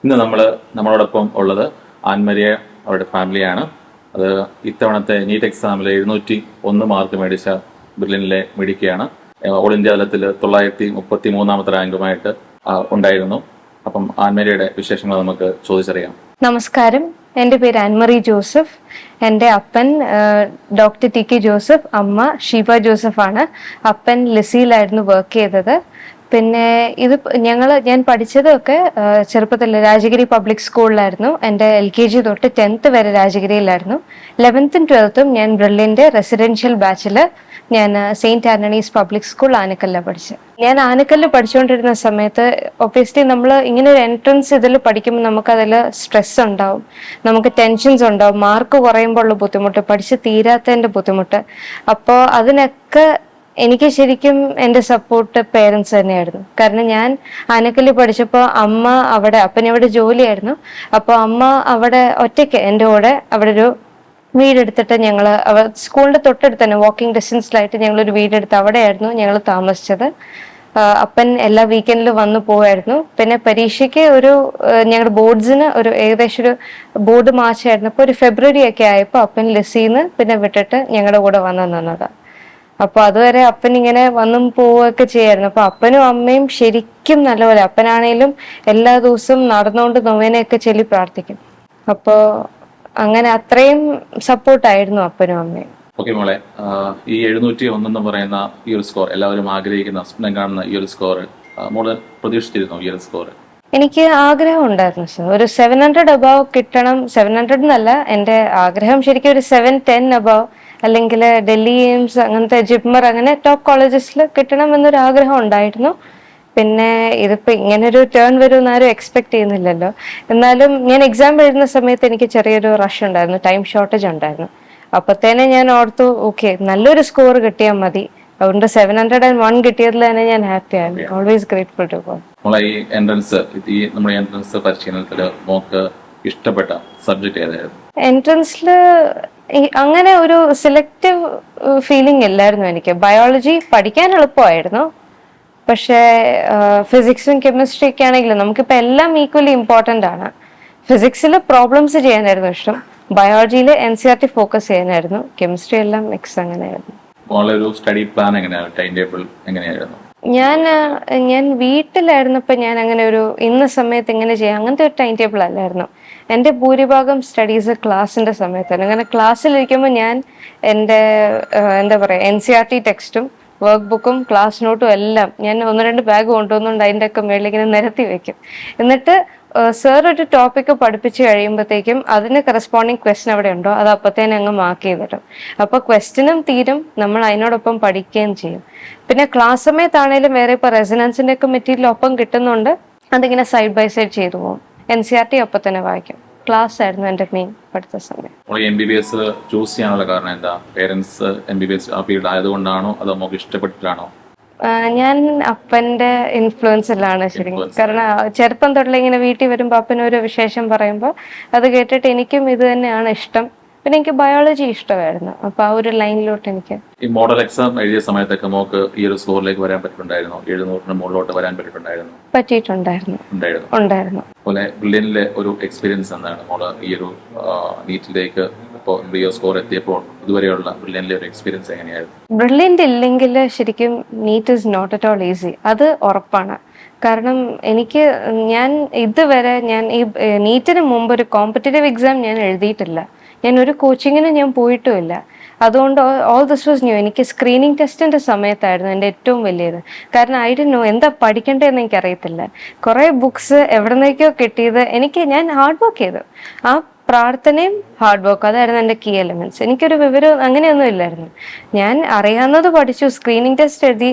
ഇന്ന് നമ്മളോടൊപ്പം ഉള്ളത് ആൻമരിയ അവരുടെ ഫാമിലിയാണ്. അത് ഇത്തവണത്തെ നീറ്റ് എക്സാമിൽ 701 മാർക്ക് മേടിച്ച ബെർലിനിലെ മിടുക്കിയാണ്. ഓൾ ഇന്ത്യ തലത്തിൽ 933 റാങ്കുമായിട്ട് ഉണ്ടായിരുന്നു. അപ്പം ആൻമരിയുടെ വിശേഷങ്ങൾ നമുക്ക് ചോദിച്ചറിയാം. നമസ്കാരം, എൻ്റെ പേര് ആൻമറി ജോസഫ്. എൻ്റെ അപ്പൻ ഡോക്ടർ ടി കെ ജോസഫ്, അമ്മ ഷീബ ജോസഫ് ആണ്. അപ്പൻ ലിസിയിലായിരുന്നു വർക്ക് ചെയ്തത്. പിന്നെ ഞാൻ പഠിച്ചതൊക്കെ ചെറുപ്പത്തിൽ രാജഗിരി പബ്ലിക് സ്കൂളിലായിരുന്നു. എൻ്റെ LKG തൊട്ട് 10th വരെ രാജഗിരിയിലായിരുന്നു. 11th 12th ഞാൻ ബ്രില്ലിൻ്റെ റെസിഡൻഷ്യൽ ബാച്ചിൽ ഞാൻ സെയിൻറ്റ് ആന്റണീസ് പബ്ലിക് സ്കൂൾ ആനക്കല്ലാണ് പഠിച്ചത്. ഞാൻ ആനക്കല്ല് പഠിച്ചുകൊണ്ടിരുന്ന സമയത്ത് ഒബ്വിയസ്ലി നമ്മൾ ഇങ്ങനെ ഒരു എൻട്രൻസ് ഇതിൽ പഠിക്കുമ്പോൾ നമുക്കതിൽ സ്ട്രെസ് ഉണ്ടാവും, നമുക്ക് ടെൻഷൻസ് ഉണ്ടാവും, മാർക്ക് കുറയുമ്പോൾ ഉള്ള ബുദ്ധിമുട്ട്, പഠിച്ച് തീരാത്തതിൻ്റെ ബുദ്ധിമുട്ട്. അപ്പോൾ അതിനൊക്കെ എനിക്ക് ശരിക്കും എൻ്റെ സപ്പോർട്ട് പേരൻസ് തന്നെയായിരുന്നു. കാരണം ഞാൻ ആനക്കല്ലിൽ പഠിച്ചപ്പോൾ അപ്പനവിടെ ജോലിയായിരുന്നു. അപ്പോൾ അമ്മ അവിടെ ഒറ്റയ്ക്ക് എൻ്റെ കൂടെ അവിടെ ഒരു വീടെടുത്തിട്ട് സ്കൂളിന്റെ തൊട്ടടുത്ത് തന്നെ വാക്കിംഗ് ഡിസ്റ്റൻസിലായിട്ട് ഞങ്ങളൊരു വീടെടുത്ത് അവിടെയായിരുന്നു ഞങ്ങൾ താമസിച്ചത്. അപ്പൻ എല്ലാ വീക്കെൻഡിലും വന്നു പോവായിരുന്നു. പിന്നെ പരീക്ഷയ്ക്ക് ഞങ്ങളുടെ ബോർഡ്സിന് ഏകദേശം ഒരു ബോർഡ് മാർച്ചായിരുന്നപ്പോൾ ഒരു ഫെബ്രുവരി ഒക്കെ ആയപ്പോൾ അപ്പൻ ലിസിന്ന് പിന്നെ വിട്ടിട്ട് ഞങ്ങളുടെ കൂടെ വന്നു നിന്നതാണ്. അപ്പൊ അതുവരെ അപ്പൻ ഇങ്ങനെ വന്നും പോവുകയൊക്കെ ചെയ്യായിരുന്നു. അപ്പൊ അപ്പനും അമ്മയും ശരിക്കും നല്ലപോലെ, അപ്പനാണേലും എല്ലാ ദിവസവും നടന്നുകൊണ്ട് നൊവേനയൊക്കെ ചൊല്ലി പ്രാർത്ഥിക്കും. അപ്പോ അങ്ങനെ അത്രയും സപ്പോർട്ടായിരുന്നു അപ്പനും അമ്മയും. ഓക്കെ മോളെ, ഈ 701 എന്ന് പറയുന്ന ഈ ഒരു സ്കോർ, എല്ലാവരും ആഗ്രഹിക്കുന്ന സ്വപ്നം കാണുന്ന ഈ ഒരു സ്കോർ മോള് പ്രതീക്ഷിച്ചിരുന്നു? ഈ ഒരു സ്കോർ എനിക്ക് ആഗ്രഹം ഉണ്ടായിരുന്നു സർ, ഒരു 700 അബവ് കിട്ടണം. 700 എന്നല്ല, എൻ്റെ ആഗ്രഹം ശരിക്കും ഒരു 710 അബവ്, അല്ലെങ്കിൽ ഡൽഹി എയിംസ് അങ്ങനത്തെ ജിപ്മർ അങ്ങനെ ടോപ്പ് കോളേജസിൽ കിട്ടണം എന്നൊരു ആഗ്രഹം ഉണ്ടായിരുന്നു. പിന്നെ ഇതിപ്പോ ഇങ്ങനൊരു ടേൺ വരുമെന്ന് ആരും എക്സ്പെക്ട് ചെയ്യുന്നില്ലല്ലോ. എന്നാലും ഞാൻ എക്സാം എഴുതുന്ന സമയത്ത് എനിക്ക് ചെറിയൊരു റഷ് ഉണ്ടായിരുന്നു, ടൈം ഷോർട്ടേജ് ഉണ്ടായിരുന്നു. അപ്പത്തേനെ ഞാൻ ഓർത്തു, ഓക്കെ നല്ലൊരു സ്കോർ കിട്ടിയാൽ മതി. അതുകൊണ്ട് 701 കിട്ടിയതിൽ തന്നെ ഞാൻ ഹാപ്പി ആയിരുന്നു. Always grateful to God. നമ്മുടെ എൻട്രൻസ് പരിശീലനത്തിൽ മോക്ക് ഇഷ്ടപ്പെട്ട സബ്ജക്ട് ഏതായിരുന്നു? എൻട്രൻസിൽ അങ്ങനെ ഒരു സെലക്റ്റീവ് ഫീലിംഗ് ഇല്ലായിരുന്നു എനിക്ക്. ബയോളജി പഠിക്കാൻ എളുപ്പമായിരുന്നു, പക്ഷേ ഫിസിക്സും കെമിസ്ട്രി ഒക്കെ ആണെങ്കിലും നമുക്കിപ്പോൾ എല്ലാം ഈക്വലി ഇമ്പോർട്ടൻ്റ് ആണ്. ഫിസിക്സിൽ പ്രോബ്ലംസ് ചെയ്യാനായിരുന്നു ഇഷ്ടം, ബയോളജിയിൽ NCERT ഫോക്കസ് ചെയ്യാനായിരുന്നു, കെമിസ്ട്രി എല്ലാം മിക്സ് അങ്ങനെയായിരുന്നു. സ്റ്റഡി പ്ലാൻ എങ്ങനെയായിരുന്നു? ടൈം ടേബിൾ എങ്ങനെയായിരുന്നു? ഞാൻ വീട്ടിലായിരുന്നപ്പോൾ ഞാൻ അങ്ങനെ ഒരു ഇന്ന സമയത്ത് ഇങ്ങനെ ചെയ്യാം അങ്ങനത്തെ ഒരു ടൈം ടേബിൾ അല്ലായിരുന്നു. എൻ്റെ ഭൂരിഭാഗം സ്റ്റഡീസ് ക്ലാസ്സിൻ്റെ സമയത്താണ്. അങ്ങനെ ക്ലാസ്സിലിരിക്കുമ്പോൾ ഞാൻ എൻ്റെ എന്താ പറയുക NCERT ടെക്സ്റ്റും വർക്ക് ബുക്കും ക്ലാസ് നോട്ടും എല്ലാം ഞാൻ 1-2 ബാഗ് കൊണ്ടുവന്നുകൊണ്ട് അതിൻ്റെ ഒക്കെ മേളിൽ ഇങ്ങനെ നിരത്തി വെക്കും. എന്നിട്ട് സർ ഒരു ടോപ്പിക്ക് പഠിപ്പിച്ച് കഴിയുമ്പോഴത്തേക്കും അതിന് കറസ്പോണ്ടിങ് ക്വസ്റ്റ്യൻ അവിടെ ഉണ്ടോ അത് അപ്പത്തേനെ അങ്ങ് മാർക്ക് ചെയ്തിടും. അപ്പോൾ ക്വസ്റ്റ്യനും തീരും, നമ്മൾ അതിനോടൊപ്പം പഠിക്കുകയും ചെയ്യും. പിന്നെ ക്ലാസ് സമയത്താണേലും വേറെ ഇപ്പോൾ റെസിഡൻസിൻ്റെ ഒക്കെ മെറ്റീരിയൽ ഒപ്പം കിട്ടുന്നുണ്ട്, അതിങ്ങനെ സൈഡ് ബൈ സൈഡ് ചെയ്തു പോകും. NCERT ഒപ്പം തന്നെ വായിക്കും. ക്ലാസ് ആയിരുന്നു എൻ്റെ മെയിൻ പഠിത്ത സമയം. MBBS ചൂസ് ചെയ്യാനുള്ള കാരണം എന്താ? പേരൻസ് MBBS ആ ഫീൽഡ് ആയതുകൊണ്ടാണോ അതോ നമുക്ക് ഇഷ്ടപ്പെട്ടിട്ടാണോ? ഞാൻ അപ്പൻ്റെ ഇൻഫ്ലുവൻസിലാണ് ശരിക്കും. കാരണം ചെറുപ്പം തൊട്ടിൽ ഇങ്ങനെ വീട്ടിൽ വരുമ്പോൾ അപ്പനൊരു വിശേഷം പറയുമ്പോൾ അത് കേട്ടിട്ട് എനിക്കും ഇത് തന്നെയാണ് ഇഷ്ടം. പിന്നെ എനിക്ക് ബയോളജി ഇഷ്ടമായിരുന്നു. അപ്പൊ ആ ഒരു ലൈനിലോട്ട് എനിക്ക് ഈ മോഡൽ എക്സാം എഴുതിയ സമയത്തൊക്കെ മോക്ക് ഈ ഒരു സ്കോറിലേക്ക് വരാൻ പറ്റിയിട്ടുണ്ടായിരുന്നു? 700 മുകളിലോട്ട് വരാൻ പറ്റിയിട്ടുണ്ടായിരുന്നു. അതുപോലെ ബ്രില്യനിലെ ഒരു എക്സ്പീരിയൻസ് എന്താണ് മോള് ഈ ഒരു നീറ്റിലേക്ക് ഇപ്പോൾ സ്കോർ എത്തിയപ്പോൾ ഇതുവരെയുള്ള ബ്രില്യനിലെ ഒരു എക്സ്പീരിയൻസ് എങ്ങനെയായിരുന്നു? ബ്രില്യൻ്റ് ഇല്ലെങ്കിൽ ശരിക്കും NEET is not at all easy, അത് ഉറപ്പാണ്. കാരണം ഞാൻ ഇതുവരെ ഈ നീറ്റിന് മുമ്പ് ഒരു കോമ്പറ്റേറ്റീവ് എക്സാം ഞാൻ എഴുതിയിട്ടില്ല, ഞാൻ ഒരു കോച്ചിങ്ങിന് ഞാൻ പോയിട്ടുമില്ല. അതുകൊണ്ട് ഓൾ ദിസ് വാസ് ന്യൂ. എനിക്ക് സ്ക്രീനിങ് ടെസ്റ്റിന്റെ സമയത്തായിരുന്നു എൻ്റെ ഏറ്റവും വലിയത്. കാരണം ഐ ഡിഡ്ന്റ് നോ എന്താ പഠിക്കേണ്ടതെന്ന് എനിക്കറിയത്തില്ല. കുറേ ബുക്സ് എവിടെ നിന്നൊക്കെയോ കിട്ടിയത്, ഞാൻ ഹാർഡ് വർക്ക് ചെയ്തു. ആ പ്രാർത്ഥനയും ഹാർഡ് വർക്ക്, അതായിരുന്നു എൻ്റെ കീ എലമെന്റ്സ്. എനിക്കൊരു വിവരം അങ്ങനെയൊന്നും ഇല്ലായിരുന്നു. ഞാൻ അറിയാവുന്നത് പഠിച്ചു, സ്ക്രീനിങ് ടെസ്റ്റ് എഴുതി.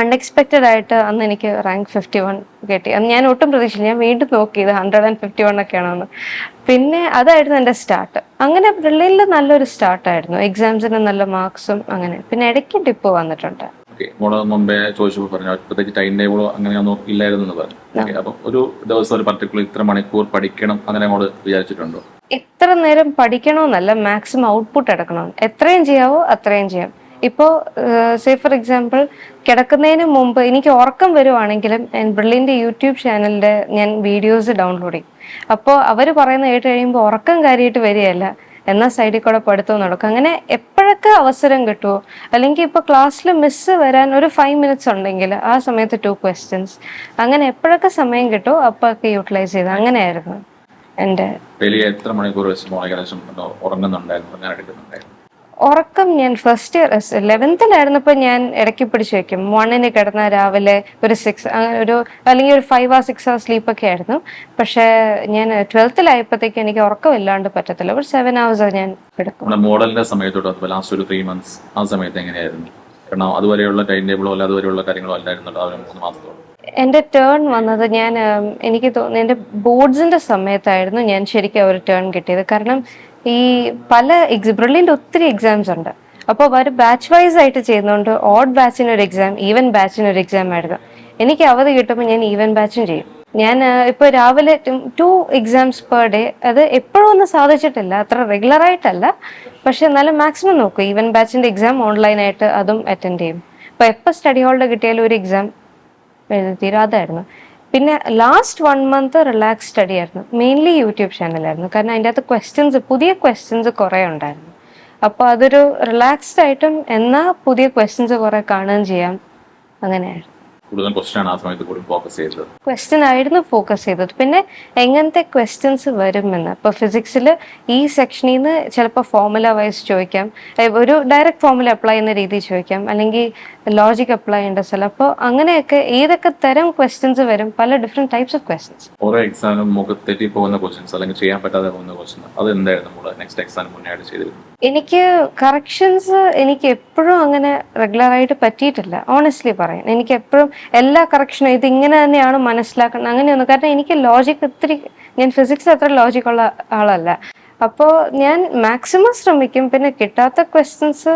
അൺഎക്സ്പെക്റ്റഡ് ആയിട്ട് അന്ന് എനിക്ക് റാങ്ക് 51 കിട്ടി. അന്ന് ഞാൻ ഒട്ടും പ്രതീക്ഷിച്ചില്ല. ഞാൻ വീണ്ടും നോക്കിയത് 151 ഒക്കെയാണെന്ന്. പിന്നെ അതായിരുന്നു എൻ്റെ സ്റ്റാർട്ട്. അങ്ങനെ ബ്രില്യനിൽ നല്ലൊരു സ്റ്റാർട്ടായിരുന്നു, എക്സാംസിന് നല്ല മാർക്സും അങ്ങനെ. പിന്നെ ഇടയ്ക്ക് ഡിപ്പ് വന്നിട്ടുണ്ട്. മുമ്പേ ചോദിച്ചപ്പോൾ പറഞ്ഞു പ്രത്യേകിച്ച് ടൈം ടേബിളോ അങ്ങനെയൊന്നും ഇല്ലായിരുന്നു എന്ന് പറഞ്ഞു. അപ്പം ഒരു ദിവസം ഒരു പർട്ടിക്കുലർ ഇത്ര മണിക്കൂർ പഠിക്കണം അങ്ങനെ നമ്മൾ വിചാരിച്ചിട്ടുണ്ടോ? എത്ര നേരം പഠിക്കണമെന്നല്ല, മാക്സിമം ഔട്ട്പുട്ട് എടുക്കണം. എത്രയും ചെയ്യാവോ അത്രയും ചെയ്യാം. ഇപ്പോൾ സേ ഫോർ എക്സാമ്പിൾ കിടക്കുന്നതിന് മുമ്പ് എനിക്ക് ഉറക്കം വരുവാണെങ്കിലും ബ്രില്ലിൻ്റെ യൂട്യൂബ് ചാനലിൻ്റെ ഞാൻ വീഡിയോസ് ഡൗൺലോഡ് ചെയ്യും. അപ്പോൾ അവർ പറയുന്നത് കേട്ട് കഴിയുമ്പോൾ ഉറക്കം കാര്യമായിട്ട് വരികയല്ല, എന്നാൽ സൈഡിൽ കൂടെ പഠിത്തവും നടക്കും. അങ്ങനെ എപ്പോഴൊക്കെ അവസരം കിട്ടുമോ, അല്ലെങ്കിൽ ഇപ്പോൾ ക്ലാസ്സിൽ മിസ്സ് വരാൻ ഒരു 5 minutes ഉണ്ടെങ്കിൽ ആ സമയത്ത് 2 questions, അങ്ങനെ എപ്പോഴൊക്കെ സമയം കിട്ടുമോ അപ്പോഴൊക്കെ യൂട്ടിലൈസ് ചെയ്ത് അങ്ങനെയായിരുന്നു എൻ്റെ എത്ര മണിക്കൂർ വെച്ച് ഏകദേശം ഉറങ്ങുന്നുണ്ടായിരുന്നു, ഞാൻ എടുക്കുന്നുണ്ടായിരുന്നു? ഉറക്കം ഞാൻ ഫസ്റ്റ് ഇയർ 11th ഞാൻ ഇടയ്ക്ക് പിടിച്ച് വെക്കും. 1 കിടന്ന രാവിലെ ഒരു 6 ഒരു അല്ലെങ്കിൽ ഒരു 5 or 6 hours സ്ലീപ്പൊക്കെ ആയിരുന്നു. പക്ഷേ ഞാൻ 12th എനിക്ക് ഉറക്കമില്ലാണ്ട് പറ്റത്തില്ല. ഒരു 7 hours ഞാൻ എടുക്കും. മോഡലിന്റെ സമയത്തോട്ട് ലാസ്റ്റ് ഒരു 3 months ആ സമയത്ത് എങ്ങനെയായിരുന്നു? കാരണം അതുവരെയുള്ള ടൈം ടേബിളോ അല്ല അതുവരെയുള്ള കാര്യങ്ങളോ അല്ലായിരുന്നല്ലോ ആ 3 മാസത്തോളം. എൻ്റെ ടേൺ വന്നത് എനിക്ക് തോന്നുന്നു എൻ്റെ ബോർഡ്സിന്റെ സമയത്തായിരുന്നു ഞാൻ ശരിക്കും ഒരു ടേൺ കിട്ടിയത്. കാരണം ഈ ബ്രില്ലിൻ്റെ ഒത്തിരി എക്സാംസ് ഉണ്ട്. അപ്പോൾ അവർ ബാച്ച് വൈസ് ആയിട്ട് ചെയ്യുന്നതുകൊണ്ട് ഓഡ് ബാച്ചിന് ഒരു എക്സാം, ഈവൻ ബാച്ചിന് ഒരു എക്സാം ആയിരുന്നു. എനിക്ക് അവധി കിട്ടുമ്പോൾ ഞാൻ ഈവൻ ബാച്ചും ചെയ്യും. ഞാൻ ഇപ്പോൾ രാവിലെ 2 exams per day, അത് എപ്പോഴും ഒന്നും സാധിച്ചിട്ടില്ല, അത്ര റെഗുലർ ആയിട്ടല്ല. പക്ഷെ എന്നാലും മാക്സിമം നോക്കും. ഈവൻ ബാച്ചിൻ്റെ എക്സാം ഓൺലൈനായിട്ട് അതും അറ്റൻഡ് ചെയ്യും. അപ്പോൾ എപ്പോൾ സ്റ്റഡി ഹോളിൽ കിട്ടിയാലും ഒരു എക്സാം എഴുതിത്തീരും, അതായിരുന്നു. പിന്നെ ലാസ്റ്റ് 1 month റിലാക്സ് സ്റ്റഡി ആയിരുന്നു. മെയിൻലി യൂട്യൂബ് ചാനലായിരുന്നു. കാരണം അതിൻ്റെ അകത്ത് പുതിയ ക്വസ്റ്റ്യൻസ് കുറേ ഉണ്ടായിരുന്നു. അപ്പോൾ അതൊരു റിലാക്സ്ഡ് ആയിട്ടും എന്നാൽ പുതിയ ക്വസ്റ്റ്യൻസ് കുറേ കാണുകയും ചെയ്യാം, അങ്ങനെയായിരുന്നു. കൂടുതൽ ക്വസ്റ്റ്യൻ ആണ് ആ സമയത്ത് കൂടുതൽ ഫോക്കസ് ചെയ്തത്. ക്വസ്റ്റ്യൻ ആയിരുന്നു ഫോക്കസ് ചെയ്തത്. പിന്നെ എങ്ങനത്തെ ക്വസ്റ്റ്യൻസ് വരുമെന്ന്, ഇപ്പോൾ ഫിസിക്സിൽ ഈ സെക്ഷനിൽ നിന്ന് ചിലപ്പോൾ ഫോർമുല വൈസ് ചോദിക്കാം, ഒരു ഡയറക്റ്റ് ഫോർമുല അപ്ലൈ ചെയ്യുന്ന രീതി ചോദിക്കാം, അല്ലെങ്കിൽ ലോജിക് അപ്ലൈ ചെയ്യേണ്ട സ്ഥലം. അപ്പോൾ അങ്ങനെയൊക്കെ ഏതൊക്കെ തരം ക്വസ്റ്റ്യൻസ് വരും, പല ഡിഫറെന്റ് ടൈപ്സ് ഓഫ് ക്വസ്റ്റ്യൻസ്. ഓരോ എക്സാമിനും മുഖത്ത് തെറ്റി പോകുന്ന ക്വസ്റ്റ്യൻസ് അല്ലെങ്കിൽ ചെയ്യാൻ പറ്റാതെ പോകുന്ന ക്വസ്റ്റ്യൻ, അത് എന്തായിരുന്നു നമ്മൾ നെക്സ്റ്റ് എക്സാമിന് മുന്നേ ആയിട്ട് ചെയ്തിരുന്നത്? എനിക്ക് കറക്ഷൻസ് എപ്പോഴും അങ്ങനെ റെഗുലർ ആയിട്ട് പറ്റിയിട്ടില്ല, ഓണസ്റ്റ്ലി പറയാൻ. എനിക്ക് എപ്പോഴും എല്ലാ കറക്ഷനും ഇത് ഇങ്ങനെ തന്നെയാണ് മനസ്സിലാക്കണം അങ്ങനെയൊന്നും. കാരണം എനിക്ക് ലോജിക് ഞാൻ ഫിസിക്സ് അത്ര ലോജിക്കുള്ള ആളല്ല. അപ്പോൾ ഞാൻ മാക്സിമം ശ്രമിക്കും. പിന്നെ കിട്ടാത്ത ക്വസ്റ്റ്യൻസ്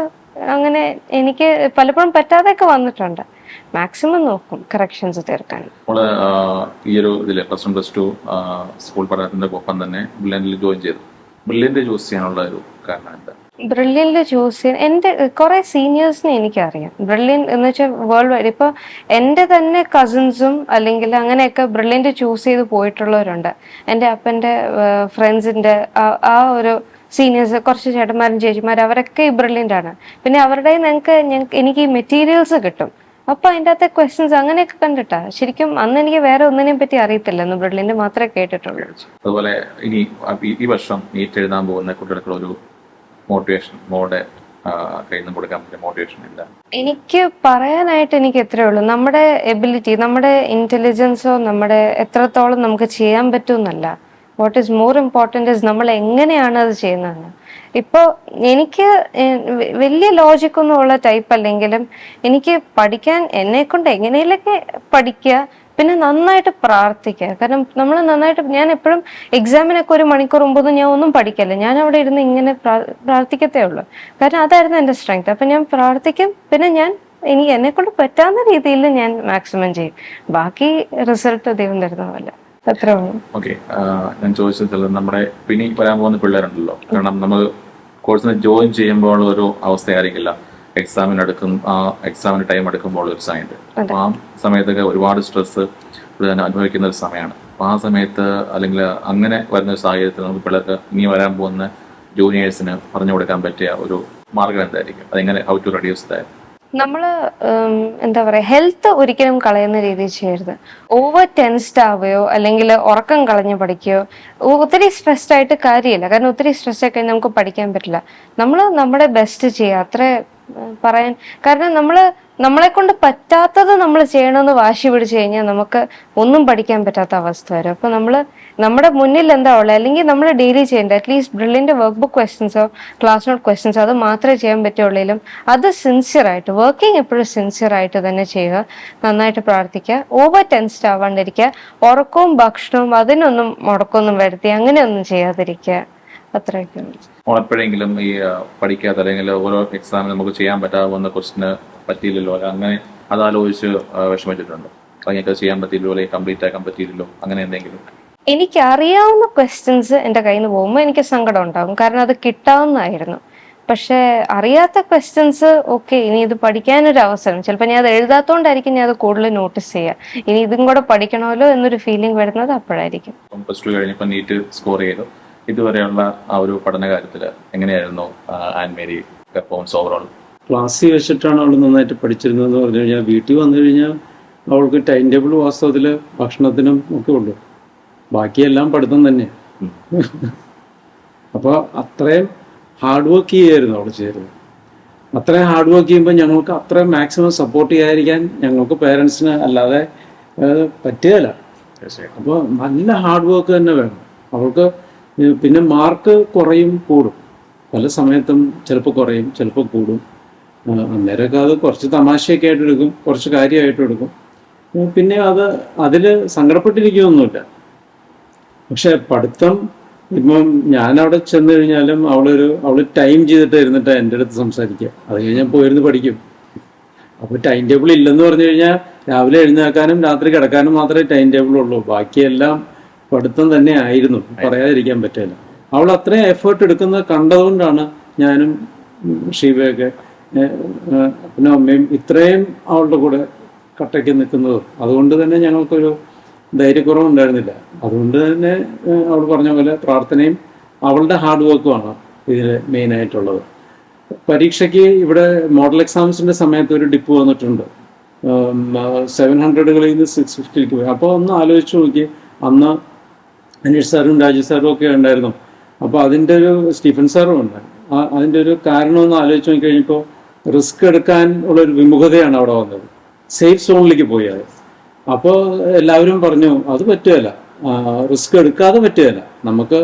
അങ്ങനെ എനിക്ക് പലപ്പോഴും പറ്റാതെയൊക്കെ വന്നിട്ടുണ്ട്. മാക്സിമം നോക്കും കറക്ഷൻസ് തീർക്കാൻ. ഈ ഒരു ഇതില് +1 +2 സ്കൂൾ പഠനത്തിന്റെ ഒപ്പം തന്നെ ബ്രില്യന്റിൽ ജോയിൻ ചെയ്തു. ബ്രില്യന്റ് ചൂസ് ചെയ്യാനുള്ള ഒരു കാരണം എന്താ? ബ്രില്യൻ്റ് ചൂസ് ചെയ്യാൻ എൻ്റെ കുറേ സീനിയേഴ്സിനെ എനിക്കറിയാം. ബ്രില്യൻ്റ് എന്ന് വെച്ചാൽ വേൾഡ് വൈഡ്. ഇപ്പോൾ എൻ്റെ തന്നെ കസിൻസും അല്ലെങ്കിൽ അങ്ങനെയൊക്കെ ബ്രില്യൻ്റ് ചൂസ് ചെയ്ത് പോയിട്ടുള്ളവരുണ്ട്. എൻ്റെ അപ്പൻ്റെ ഫ്രണ്ട്സിൻ്റെ ആ ഒരു സീനിയേഴ്സ്, കുറച്ച് ചേട്ടന്മാരും ചേച്ചിമാരും, അവരൊക്കെ ഈ ബ്രില്യൻ്റ് ആണ്. പിന്നെ അവരുടെ എനിക്ക് ഈ മെറ്റീരിയൽസ് കിട്ടും. അപ്പൊ അതിൻ്റെ അകത്തെ ക്വസ്റ്റ്യൻസ് അങ്ങനെയൊക്കെ കണ്ടിട്ടാ. ശരിക്കും അന്ന് എനിക്ക് വേറെ ഒന്നിനെയും പറ്റി അറിയത്തില്ല, ബ്രില്യൻ്റ് മാത്രമേ കേട്ടിട്ടുള്ളൂ. അതുപോലെ ഇനി ഈ വർഷം നീറ്റ് എഴുതാൻ പോകുന്ന കുട്ടികൾക്കുള്ള ഒരു മോട്ടിവേഷൻ, മോഡെ കയ്യിൽ നിന്ന് കൊടുക്കാൻ പറ്റിയ മോട്ടിവേഷൻ ഇല്ല? എനിക്ക് പറയാനായിട്ട് എനിക്ക് എത്രയേ ഉള്ളൂ, നമ്മുടെ എബിലിറ്റി, നമ്മുടെ ഇന്റലിജൻസോ നമ്മുടെ എത്രത്തോളം നമുക്ക് ചെയ്യാൻ പറ്റുമെന്നല്ല. What is more important is നമ്മൾ എങ്ങനെയാണ് അത് ചെയ്യുന്നതെന്ന്. ഇപ്പോൾ എനിക്ക് വലിയ ലോജിക്കൊന്നും ഉള്ള ടൈപ്പ് അല്ലെങ്കിലും എനിക്ക് പഠിക്കാൻ എന്നെക്കൊണ്ട് എങ്ങനെയൊക്കെ പഠിക്കുക, പിന്നെ നന്നായിട്ട് പ്രാർത്ഥിക്കുക. കാരണം നമ്മൾ നന്നായിട്ട്, ഞാൻ എപ്പോഴും എക്സാമിനൊക്കെ 1 മണിക്കൂർ മുമ്പൊന്നും ഞാൻ ഒന്നും പഠിക്കല്ല, ഞാൻ അവിടെ ഇരുന്ന് ഇങ്ങനെ പ്രാർത്ഥിക്കത്തേ ഉള്ളൂ. കാരണം അതായിരുന്നു എൻ്റെ സ്ട്രെങ്ത്. അപ്പം ഞാൻ പ്രാർത്ഥിക്കും. പിന്നെ എനിക്ക് എന്നെക്കൊണ്ട് പറ്റാവുന്ന രീതിയിൽ ഞാൻ മാക്സിമം ചെയ്യും. ബാക്കി റിസൾട്ട് ദൈവം തരുന്നതല്ല. അത്ര ഓക്കെ. ഞാൻ ചോദിച്ചത് നമ്മുടെ പിന്നെ വരാൻ പോകുന്ന പിള്ളേരുണ്ടല്ലോ, കാരണം നമ്മൾ കോഴ്സിന് ജോയിൻ ചെയ്യുമ്പോൾ ഒരു അവസ്ഥയായിരിക്കില്ല, എക്സാമിന് ടൈം എടുക്കുമ്പോൾ ഒരു സമയത്ത്. അപ്പോൾ ആ സമയത്തൊക്കെ ഒരുപാട് സ്ട്രെസ് അനുഭവിക്കുന്ന ഒരു സമയമാണ്. അപ്പോൾ ആ സമയത്ത് അല്ലെങ്കിൽ അങ്ങനെ വരുന്ന ഒരു സാഹചര്യത്തിൽ നമുക്ക് പിള്ളേർക്ക് ഇനി വരാൻ പോകുന്ന ജൂനിയേഴ്സിന് പറഞ്ഞു കൊടുക്കാൻ പറ്റിയ ഒരു മാർഗം എന്തായിരിക്കും? അതെങ്ങനെ, ഹൗ ടു റെഡ്യൂസ് ദാറ്റ്? നമ്മൾ എന്താ പറയുക, ഹെൽത്ത് ഒരിക്കലും കളയുന്ന രീതിയിൽ ചെയ്യരുത്. ഓവർ ടെൻസ്ഡ് ആവുകയോ അല്ലെങ്കിൽ ഉറക്കം കളഞ്ഞ് പഠിക്കുകയോ, ഒത്തിരി സ്ട്രെസ്ഡ് ആയിട്ട് കാര്യമില്ല. കാരണം ഒത്തിരി സ്ട്രെസ് ഒക്കെ നമുക്ക് പഠിക്കാൻ പറ്റില്ല. നമ്മൾ നമ്മുടെ ബെസ്റ്റ് ചെയ്യുക, അത്രേ പറയാൻ. കാരണം നമ്മളെ കൊണ്ട് പറ്റാത്തത് നമ്മൾ ചെയ്യണമെന്ന് വാശി പിടിച്ചു കഴിഞ്ഞാൽ നമുക്ക് ഒന്നും പഠിക്കാൻ പറ്റാത്ത അവസ്ഥ വരും. അപ്പോൾ നമ്മുടെ മുന്നിൽ എന്താ ഉള്ളത്, അല്ലെങ്കിൽ നമ്മൾ ഡെയിലി ചെയ്യേണ്ട അറ്റ്ലീസ്റ്റ് ബ്രില്ലിൻ്റെ വർക്ക് ബുക്ക് ക്വസ്റ്റ്യൻസോ ക്ലാസ് നോട്ട് ക്വസ്റ്റ്യൻസോ അത് മാത്രമേ ചെയ്യാൻ പറ്റുള്ളൂ. അത് സിൻസിയറായിട്ട്, വർക്കിംഗ് എപ്പോഴും സിൻസിയറായിട്ട് തന്നെ ചെയ്യുക. നന്നായിട്ട് പ്രാർത്ഥിക്കുക, ഓവർ ടെൻസ്ഡ് ആവാണ്ടിരിക്കുക, ഉറക്കവും ഭക്ഷണവും അതിനൊന്നും മുടക്കമൊന്നും വരുത്തി അങ്ങനെയൊന്നും ചെയ്യാതിരിക്കുക. അത്രയൊക്കെ. എപ്പോഴെങ്കിലും ഈ പഠിക്കാത്ത അല്ലെങ്കിൽ ഓരോ എക്സാമിന് നമുക്ക് ചെയ്യാൻ പറ്റാവുന്ന ക്വസ്റ്റിന് പറ്റിയില്ലല്ലോ, അങ്ങനെ അതാലോചിച്ച് വിഷമിച്ചിട്ടുണ്ടോ? അല്ലെങ്കിൽ ചെയ്യാൻ പറ്റിയില്ലോ, അല്ലെങ്കിൽ കംപ്ലീറ്റ് ആക്കാൻ പറ്റിയില്ലല്ലോ, അങ്ങനെ എന്തെങ്കിലും? എനിക്ക് അറിയാവുന്ന ക്വസ്റ്റ്യൻസ് എൻ്റെ കയ്യിൽ നിന്ന് പോകുമ്പോൾ എനിക്ക് സങ്കടം ഉണ്ടാകും. കാരണം അത് കിട്ടാവുന്നതായിരുന്നു. പക്ഷെ അറിയാത്ത ക്വസ്റ്റ്യൻസ് ഓക്കെ, ഇനി ഇത് പഠിക്കാനൊരു അവസരം, ചിലപ്പോൾ ഞാൻ അത് എഴുതാത്തോണ്ടായിരിക്കും ഞാൻ അത് കൂടുതൽ നോട്ടീസ് ചെയ്യുക, ഇനി ഇതും കൂടെ പഠിക്കണമല്ലോ എന്നൊരു ഫീലിംഗ് വരുന്നത് അപ്പോഴായിരിക്കും. പ്ലസ് ടു കഴിഞ്ഞപ്പോൾ നീറ്റ് സ്കോർ ചെയ്തു. ഇതുവരെയുള്ള ആ ഒരു പഠന കാര്യത്തിൽ എങ്ങനെയായിരുന്നു ആൻമേരി പെർഫോമൻസ് ഓവറോൾ? ക്ലാസ്സിൽ വെച്ചിട്ടാണ് അവൾ നന്നായിട്ട് പഠിച്ചിരുന്നതെന്ന് പറഞ്ഞു കഴിഞ്ഞാൽ വീട്ടിൽ വന്നു കഴിഞ്ഞാൽ അവൾക്ക് ടൈം ടേബിൾ വാസ്തവത്തിൽ ഭക്ഷണത്തിനും ഒക്കെ ഉള്ളു, ബാക്കിയെല്ലാം പഠിത്തം തന്നെ. അപ്പോൾ അത്രയും ഹാർഡ് വർക്ക് ചെയ്യുമായിരുന്നു അവൾ ചെയ്തത്. അത്രയും ഹാർഡ് വർക്ക് ചെയ്യുമ്പോൾ ഞങ്ങൾക്ക് അത്രയും മാക്സിമം സപ്പോർട്ട് ചെയ്യാതിരിക്കാൻ ഞങ്ങൾക്ക് പേരൻസിന് അല്ലാതെ പറ്റുകയില്ല. അപ്പോൾ നല്ല ഹാർഡ് വർക്ക് തന്നെ വേണം അവൾക്ക്. പിന്നെ മാർക്ക് കുറയും കൂടും, പല സമയത്തും ചിലപ്പോൾ കുറയും ചിലപ്പോൾ കൂടും. അന്നേരമൊക്കെ അത് കുറച്ച് തമാശയൊക്കെ ആയിട്ട് എടുക്കും, കുറച്ച് കാര്യമായിട്ട് എടുക്കും. പിന്നെ അതിൽ സങ്കടപ്പെട്ടിരിക്കുകയൊന്നുമില്ല. പക്ഷെ പഠിത്തം ഇപ്പം ഞാനവിടെ ചെന്ന് കഴിഞ്ഞാലും അവൾ ടൈം ചെയ്തിട്ട് ഇരുന്നിട്ട് എൻ്റെ അടുത്ത് സംസാരിക്കുക. അത് കഴിഞ്ഞാൽ പോയിരുന്ന് പഠിക്കും. അപ്പോൾ ടൈം ടേബിൾ ഇല്ലെന്ന് പറഞ്ഞു കഴിഞ്ഞാൽ രാവിലെ എഴുന്നേൽക്കാനും രാത്രി കിടക്കാനും മാത്രമേ ടൈം ടേബിൾ ഉള്ളൂ, ബാക്കിയെല്ലാം പഠിത്തം തന്നെ ആയിരുന്നു, പറയാതിരിക്കാൻ പറ്റില്ല. അവൾ അത്രയും എഫേർട്ട് എടുക്കുന്നത് കണ്ടതുകൊണ്ടാണ് ഞാനും ഷീബയൊക്കെ പിന്നെ അമ്മയും ഇത്രയും അവളുടെ കൂടെ കട്ടയ്ക്ക് നിൽക്കുന്നത്. അതുകൊണ്ട് തന്നെ ഞങ്ങൾക്കൊരു ധൈര്യക്കുറവുണ്ടായിരുന്നില്ല. അതുകൊണ്ട് തന്നെ അവൾ പറഞ്ഞ പോലെ പ്രാർത്ഥനയും അവളുടെ ഹാർഡ് വർക്കുമാണ് ഇതിൽ മെയിനായിട്ടുള്ളത്. പരീക്ഷയ്ക്ക് ഇവിടെ മോഡൽ എക്സാംസിൻ്റെ സമയത്ത് ഒരു ഡിപ്പ് വന്നിട്ടുണ്ട്, 700കളിൽ നിന്ന് 650ലേക്ക് പോയി. അപ്പോൾ ഒന്ന് ആലോചിച്ച് നോക്കി, അന്ന് അനീഷ് സാറും രാജീവ് സാറും ഒക്കെ ഉണ്ടായിരുന്നു. അപ്പോൾ അതിൻ്റെ ഒരു സ്റ്റീഫൻ സാറും ഉണ്ട്. അതിൻ്റെ ഒരു കാരണം ഒന്ന് ആലോചിച്ച് നോക്കി കഴിഞ്ഞപ്പോൾ റിസ്ക് എടുക്കാൻ ഉള്ളൊരു വിമുഖതയാണ് അവിടെ വന്നത്. സേഫ് സോണിലേക്ക് പോയി അത്. അപ്പോൾ എല്ലാവരും പറഞ്ഞു അത് പറ്റുകയില്ല, റിസ്ക് എടുക്കാതെ പറ്റുകയില്ല, നമുക്ക്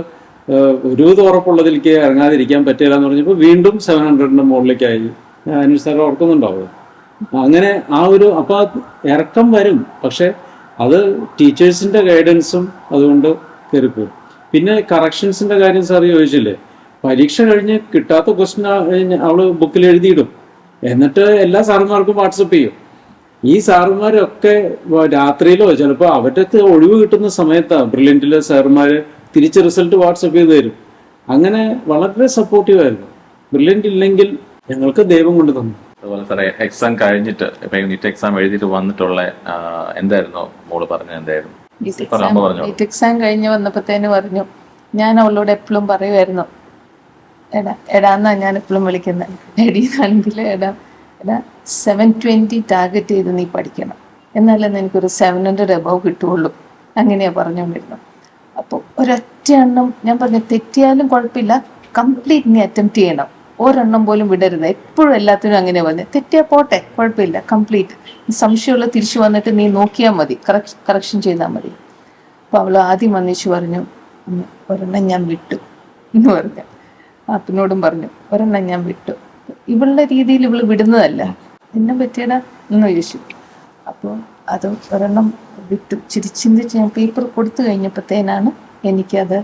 ഒരു ഇത് ഉറപ്പുള്ളതിലേക്ക് ഇറങ്ങാതിരിക്കാൻ പറ്റുകയില്ല എന്ന് പറഞ്ഞപ്പോൾ വീണ്ടും 700ന്റെ മുകളിലേക്കായി. അനീഷ് സാർ ഓർക്കുന്നുണ്ടാവും. അങ്ങനെ അപ്പോൾ ഇറക്കം വരും, പക്ഷെ അത് ടീച്ചേഴ്സിൻ്റെ ഗൈഡൻസും അതുകൊണ്ട് കയറിപ്പോവും. പിന്നെ കറക്ഷൻസിൻ്റെ കാര്യം സാർ ചോദിച്ചില്ലേ, പരീക്ഷ കഴിഞ്ഞ് കിട്ടാത്ത ക്വസ്റ്റ്യൻ അവൾ ബുക്കിൽ എഴുതിയിടും, എന്നിട്ട് എല്ലാ സാറുമാർക്കും വാട്സപ്പ് ചെയ്യും. ഈ സാറുമാരൊക്കെ രാത്രിയിലോ ചിലപ്പോൾ അവരുടെ ഒഴിവ് കിട്ടുന്ന സമയത്താണ് ബ്രില്യൻറ്റിലെ സാറുമാർ തിരിച്ച് റിസൾട്ട് വാട്സപ്പ് ചെയ്ത് തരും. അങ്ങനെ വളരെ സപ്പോർട്ടീവായിരുന്നു. ബ്രില്യൻ്റ് ഇല്ലെങ്കിൽ ഞങ്ങൾക്ക് ദൈവം കൊണ്ട് തന്നു. അതുപോലെ സാറേ, എക്സാം കഴിഞ്ഞിട്ട് ഇപ്പം നീറ്റ് എക്സാം എഴുതിയിട്ട് വന്നിട്ടുള്ള എന്തായിരുന്നു മോള് പറഞ്ഞത്? എന്തായിരുന്നു നീറ്റ് എക്സാം കഴിഞ്ഞ് വന്നപ്പോഴത്തേന് പറഞ്ഞു, ഞാൻ അവളോട് എപ്പോഴും പറയുമായിരുന്നു, എടാന്നാ ഞാൻ എപ്പോഴും വിളിക്കുന്നത്, എടീന്നാണെങ്കിൽ എടാ 720 ടാർഗറ്റ് ചെയ്ത് നീ പഠിക്കണം, എന്നാലേ എനിക്കൊരു 700 എബവ് കിട്ടുകയുള്ളൂ, അങ്ങനെയാണ് പറഞ്ഞുകൊണ്ടിരുന്നത്. അപ്പോൾ ഒരൊറ്റ എണ്ണം ഞാൻ പറഞ്ഞു, തെറ്റിയാലും കുഴപ്പമില്ല, കംപ്ലീറ്റ് നീ അറ്റംപ്റ്റ് ചെയ്യണം, ഒരെണ്ണം പോലും വിടരുത്. എപ്പോഴും എല്ലാത്തിനും അങ്ങനെ പറഞ്ഞു, തെറ്റിയാൽ പോട്ടെ കുഴപ്പമില്ല, കംപ്ലീറ്റ്, സംശയമുള്ള തിരിച്ചു വന്നിട്ട് നീ നോക്കിയാൽ മതി, കറക്ഷൻ ചെയ്താൽ മതി. അപ്പോൾ അവൾ ആദ്യം വന്നിച്ചു പറഞ്ഞു, ഒരെണ്ണം ഞാൻ വിട്ടു എന്ന് പറഞ്ഞു. അപ്പനോടും പറഞ്ഞു, ഒരെണ്ണം ഞാൻ വിട്ടു. ഇവളുടെ രീതിയിൽ ഇവള് വിടുന്നതല്ല, എന്നെ പറ്റിയടാ എന്ന് ചോദിച്ചു. അപ്പോൾ അത് ഒരെണ്ണം വിട്ടു. ചിന്തിച്ച് ഞാൻ പേപ്പർ കൊടുത്തു കഴിഞ്ഞപ്പോഴത്തേനാണ് എനിക്കത്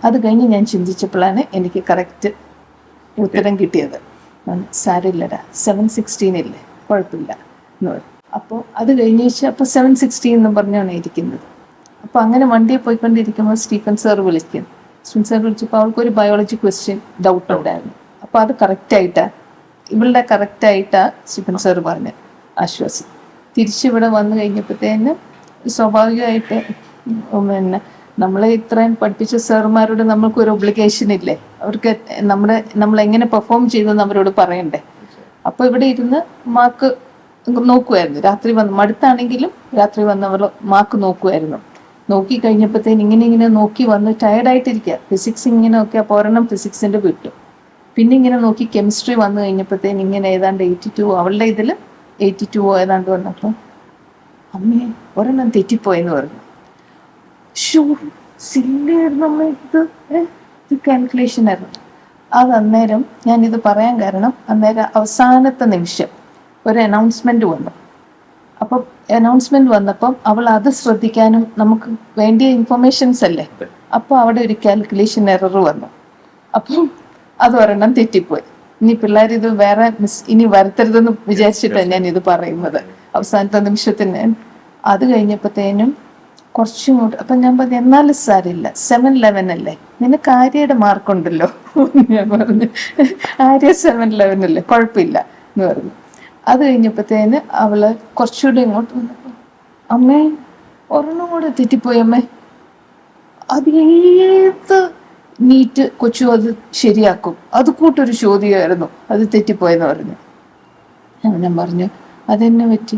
അത് കഴിഞ്ഞ് ഞാൻ ചിന്തിച്ചപ്പോഴാണ് എനിക്ക് കറക്റ്റ് ഉത്തരം കിട്ടിയത്. സാരില്ലടാ 716 ഇല്ലേ, കുഴപ്പമില്ല എന്ന് പറഞ്ഞു. അപ്പോൾ അത് കഴിഞ്ഞ് വെച്ചാൽ അപ്പോൾ 716 എന്ന് പറഞ്ഞാണ് ഇരിക്കുന്നത്. അപ്പോൾ അങ്ങനെ വണ്ടിയെ പോയിക്കൊണ്ടിരിക്കുമ്പോൾ സ്റ്റീഫൻ സാർ വിളിക്കും. സ്റ്റീഫൻ സാർ വിളിച്ചപ്പോൾ അവൾക്കൊരു ബയോളജി ക്വസ്റ്റ്യൻ ഡൗട്ട് ഉണ്ടായിരുന്നു. അപ്പോൾ അത് ഇവളുടെ കറക്റ്റായിട്ടാ സ്റ്റീഫൻ സാർ പറഞ്ഞ് ആശ്വാസം. തിരിച്ചിവിടെ വന്നു കഴിഞ്ഞപ്പോഴത്തേന് സ്വാഭാവികമായിട്ട് പിന്നെ നമ്മളെ ഇത്രയും പഠിപ്പിച്ച സാറുമാരോട് നമ്മൾക്കൊരു ഒബ്ലിഗേഷൻ ഇല്ലേ, അവർക്ക് നമ്മളെങ്ങനെ പെർഫോം ചെയ്തെന്ന് അവരോട് പറയണ്ടേ. അപ്പോൾ ഇവിടെ ഇരുന്ന് മാർക്ക് നോക്കുമായിരുന്നു. രാത്രി വന്ന് മടുത്താണെങ്കിലും രാത്രി വന്ന് അവർ മാർക്ക് നോക്കുമായിരുന്നു. നോക്കി കഴിഞ്ഞപ്പോഴത്തേന് ഇങ്ങനെ നോക്കി വന്ന് ടയർഡായിട്ടിരിക്കുക. ഫിസിക്സ് ഇങ്ങനെ നോക്കി, അപ്പോൾ ഒരെണ്ണം ഫിസിക്സിൻ്റെ വിട്ടു. പിന്നെ ഇങ്ങനെ നോക്കി കെമിസ്ട്രി വന്നു കഴിഞ്ഞപ്പോഴത്തേന് ഇങ്ങനെ ഏതാണ്ട് 82, അവളുടെ ഇതിൽ 82 ഏതാണ്ട് വന്നപ്പോൾ അമ്മയെ ഒരെണ്ണം തെറ്റിപ്പോയെന്ന് പറഞ്ഞു. സില്ലായിരുന്നു അമ്മ, ഇത് കാൽക്കുലേഷൻ ആയിരുന്നു. അന്നേരം ഞാനിത് പറയാൻ കാരണം, അന്നേരം അവസാനത്തെ നിമിഷം ഒരു അനൗൺസ്മെന്റ് വന്നു. അപ്പം അനൗൺസ്മെന്റ് വന്നപ്പം അവൾ അത് ശ്രദ്ധിക്കാനും നമുക്ക് വേണ്ടിയ ഇൻഫർമേഷൻസ് അല്ലേ, അപ്പോൾ അവിടെ ഒരു കാൽക്കുലേഷൻ എറർ വന്നു. അപ്പം അത് ഒരെണ്ണം തെറ്റിപ്പോയി. ഇനി പിള്ളേർ ഇത് വേറെ ഇനി വരുത്തരുതെന്ന് വിചാരിച്ചിട്ടാണ് ഞാൻ ഇത് പറയുന്നത്. അവസാനത്തെ നിമിഷത്തിന് അത് കഴിഞ്ഞപ്പോഴത്തേനും കുറച്ചും കൂടെ. അപ്പം ഞാൻ പറഞ്ഞു എന്നാലും സാരില്ല, 7-11 അല്ലേ, നിനക്ക് ആര്യയുടെ മാർക്കുണ്ടല്ലോ. ഞാൻ പറഞ്ഞു ആര്യ 7-11 അല്ലേ, കുഴപ്പമില്ല എന്ന് പറഞ്ഞു. അത് കഴിഞ്ഞപ്പോഴത്തേന് അവള് കുറച്ചുകൂടി ഇങ്ങോട്ട് വന്നപ്പോൾ, അമ്മേ ഒരെണ്ണം കൂടെ തെറ്റിപ്പോയി അമ്മേ, അത് ഏത് നീറ്റ് കൊച്ചു അത് ശരിയാക്കും, അത് കൂട്ടൊരു ചോദ്യമായിരുന്നു, അത് തെറ്റിപ്പോയെന്ന് പറഞ്ഞു. ഞാൻ പറഞ്ഞു അതെന്നെ പറ്റി,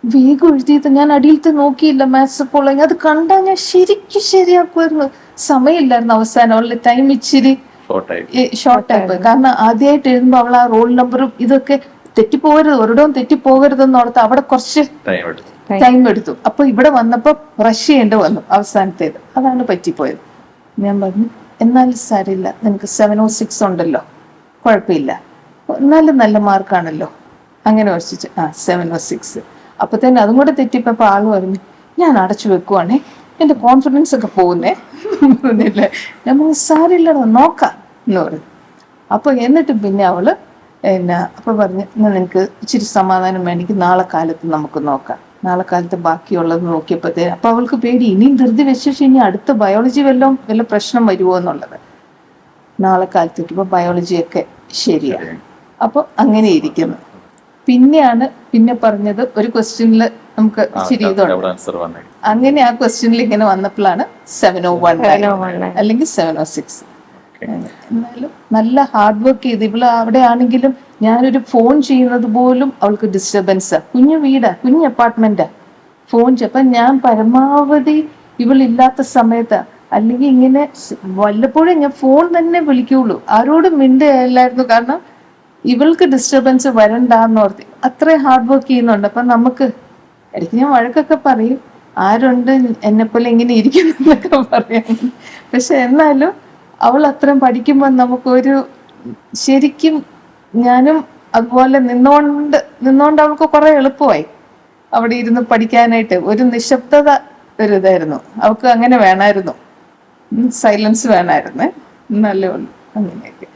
വേഗം എഴുതിയത് ഞാൻ അടിയിലത്തെ നോക്കിയില്ല, മാത്സ് പോളെങ്കിൽ അത് കണ്ടാൽ ഞാൻ ശരിക്കും ശരിയാക്കുമായിരുന്നു. സമയമില്ലായിരുന്നു, അവസാനം അവളുടെ ടൈം ഇച്ചിരി ഷോർട്ടായി പോയി. കാരണം ആദ്യമായിട്ട് എഴുതുമ്പോൾ അവൾ ആ റോൾ നമ്പറും ഇതൊക്കെ തെറ്റിപ്പോകരുത്, ഒരിടവും തെറ്റിപ്പോകരുതെന്ന് ഓർത്ത് അവിടെ കുറച്ച് ടൈം എടുത്തു. അപ്പൊ ഇവിടെ വന്നപ്പോ റഷ് ചെയ്യേണ്ടി വന്നു അവസാനത്തേത്, അതാണ് പറ്റിപ്പോയത്. ഞാൻ പറഞ്ഞു എന്നാലും സാരില്ല, നിനക്ക് 706 ഉണ്ടല്ലോ, കുഴപ്പമില്ല, എന്നാലും നല്ല മാർക്കാണല്ലോ. അങ്ങനെ വർഷിച്ചു 706. അപ്പൊ തന്നെ അതും കൂടെ തെറ്റിപ്പോ ആള് പറഞ്ഞു ഞാൻ അടച്ചു വെക്കുവാണേ, എന്റെ കോൺഫിഡൻസ് ഒക്കെ പോകുന്നേ പറഞ്ഞില്ലേ. ഞാൻ പറഞ്ഞു സാരില്ലടോ നോക്കാം എന്ന് പറഞ്ഞു. അപ്പൊ എന്നിട്ട് പിന്നെ അവള് അപ്പൊ പറഞ്ഞു നിനക്ക് ഇച്ചിരി സമാധാനം വേണമെങ്കിൽ നാളെ കാലത്ത് നമുക്ക് നോക്കാം. നാളെ കാലത്ത് ബാക്കിയുള്ളത് നോക്കിയപ്പോഴത്തേ അപ്പൊ അവൾക്ക് പേടി, ഇനിയും ധൃതി വെച്ചു ഇനി അടുത്ത ബയോളജി വല്ല പ്രശ്നം വരുമോ എന്നുള്ളത്. നാളെ കാലത്ത് ഇപ്പൊ ബയോളജിയൊക്കെ ശരിയാണ്. അപ്പൊ അങ്ങനെ ഇരിക്കുന്നു. പിന്നെ പറഞ്ഞത് ഒരു ക്വസ്റ്റ്യനിൽ നമുക്ക് ഇച്ചിരി ഇതുണ്ട്. അങ്ങനെ ആ ക്വസ്റ്റ്യനിൽ ഇങ്ങനെ വന്നപ്പോഴാണ് 701 അല്ലെങ്കിൽ 706. എന്നാലും നല്ല ഹാർഡ് വർക്ക് ചെയ്ത് ഇവള് അവിടെ ആണെങ്കിലും ഞാനൊരു ഫോൺ ചെയ്യുന്നത് പോലും അവൾക്ക് ഡിസ്റ്റർബൻസാ. കുഞ്ഞു വീടാ, കുഞ്ഞു അപ്പാർട്ട്മെന്റാ, ഫോൺ അപ്പൊ ഞാൻ പരമാവധി ഇവളില്ലാത്ത സമയത്താ, അല്ലെങ്കിൽ ഇങ്ങനെ വല്ലപ്പോഴും ഞാൻ ഫോൺ തന്നെ വിളിക്കുള്ളൂ, ആരോടും മിണ്ടല്ലായിരുന്നു. കാരണം ഇവൾക്ക് ഡിസ്റ്റർബൻസ് വരണ്ടെന്നോർത്തി അത്രയും ഹാർഡ് വർക്ക് ചെയ്യുന്നുണ്ട്. അപ്പൊ നമുക്ക് ഇടയ്ക്ക് ഞാൻ വഴക്കൊക്കെ പറയും, ആരുണ്ട് എന്നെപ്പോലെ ഇങ്ങനെ ഇരിക്കുന്നൊക്കെ പറയാൻ. പക്ഷെ എന്നാലും അവൾ അത്രയും പഠിക്കുമ്പോൾ നമുക്കൊരു ശരിക്കും ഞാനും അതുപോലെ നിന്നോണ്ട് അവൾക്ക് കുറെ എളുപ്പമായി അവിടെ ഇരുന്ന് പഠിക്കാനായിട്ട്. ഒരു നിശബ്ദത ഒരു ഇതായിരുന്നു അവൾക്ക്, അങ്ങനെ വേണമായിരുന്നു, സൈലൻസ് വേണമായിരുന്നേ, നല്ല അങ്ങനെയൊക്കെ.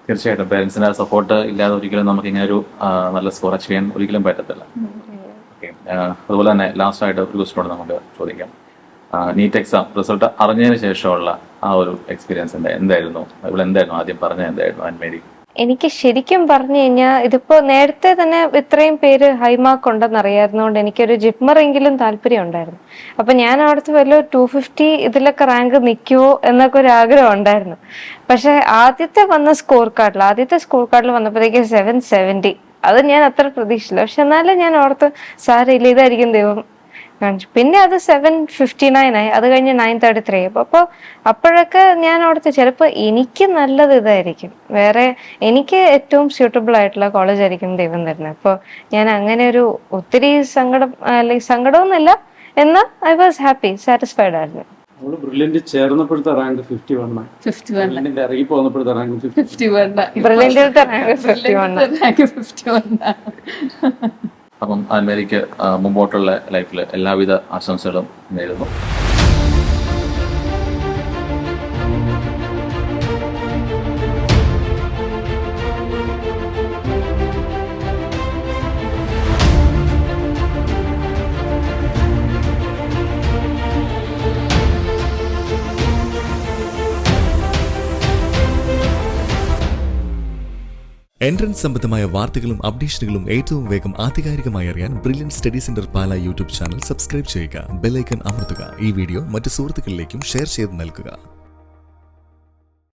തീർച്ചയായിട്ടും പേരൻസിന്റെ സപ്പോർട്ട് ഇല്ലാതെ ഒരിക്കലും നമുക്ക് ഇങ്ങനെ ഒരു നല്ല സ്കോർ അച്ചീവ് ചെയ്യാൻ ഒരിക്കലും പറ്റത്തില്ല. ഓക്കെ, അതുപോലെ തന്നെ ലാസ്റ്റ് ആയിട്ട് ഒരു ക്വസ്റ്റ്യൻ നമുക്ക് ചോദിക്കാം. നീറ്റ് എക്സാം റിസൾട്ട് അറിഞ്ഞതിന് ശേഷമുള്ള ആ ഒരു എക്സ്പീരിയൻസ് എന്തായിരുന്നു? ഇവിടെ എന്തായിരുന്നു ആദ്യം പറഞ്ഞത്, എന്തായിരുന്നു ആൻമേരി? എനിക്ക് ശരിക്കും പറഞ്ഞു കഴിഞ്ഞാൽ ഇതിപ്പോ നേരത്തെ തന്നെ ഇത്രയും പേര് ഹൈമാർക്ക് ഉണ്ടെന്ന് അറിയാവുന്നതുകൊണ്ട് എനിക്കൊരു ജിപ്മറെങ്കിലും താല്പര്യം ഉണ്ടായിരുന്നു. അപ്പൊ ഞാൻ അവിടുത്തെ വല്ല 250 ഇതിലൊക്കെ റാങ്ക് നിൽക്കുമോ എന്നൊക്കെ ഒരു ആഗ്രഹം ഉണ്ടായിരുന്നു. പക്ഷെ ആദ്യത്തെ സ്കോർ കാർഡിൽ വന്നപ്പോഴത്തേക്ക് 770. അത് ഞാൻ അത്ര പ്രതീക്ഷിച്ചില്ല. പക്ഷെ എന്നാലും ഞാൻ ഓർത്ത് സാരമില്ല, ഇതായിരിക്കും ദൈവം കാണിച്ചു. പിന്നെ അത് 759 ആയി, അത് കഴിഞ്ഞ് 933. അപ്പോഴൊക്കെ ഞാൻ ഓർത്ത് ചിലപ്പോൾ എനിക്ക് നല്ലത് ഇതായിരിക്കും, വേറെ എനിക്ക് ഏറ്റവും സ്യൂട്ടബിൾ ആയിട്ടുള്ള കോളേജ് ആയിരിക്കും ദൈവം തരുന്നത്. അപ്പോൾ ഞാൻ അങ്ങനെ ഒരു ഒത്തിരി സങ്കടമൊന്നുമില്ല, എന്നാൽ ഐ വാസ് ഹാപ്പി, സാറ്റിസ്ഫൈഡ് ആയിരുന്നു. അവള് ബ്രില്യന്റ് ചേർന്നപ്പോഴത്തെ റാങ്ക് 51. ഇറങ്ങി പോകുന്നപ്പോഴത്തെ റാങ്ക് 51. Brilliant rank 51. അപ്പം ആൻമേരിക്ക് മുമ്പോട്ടുള്ള ലൈഫിൽ എല്ലാവിധ ആശംസകളും നേരുന്നു. എൻട്രൻസ് സംബന്ധമായ വാർത്തകളും അപ്ഡേഷനുകളും ഏറ്റവും വേഗം ആധികാരികമായി അറിയാൻ ബ്രില്യൻറ്റ് സ്റ്റഡി സെന്റർ പാല യൂട്യൂബ് ചാനൽ സബ്സ്ക്രൈബ് ചെയ്യുക, ബെൽ ഐക്കൺ അമർത്തുക. ഈ വീഡിയോ മറ്റ് സുഹൃത്തുക്കളിലേക്കും ഷെയർ ചെയ്ത് നൽകുക.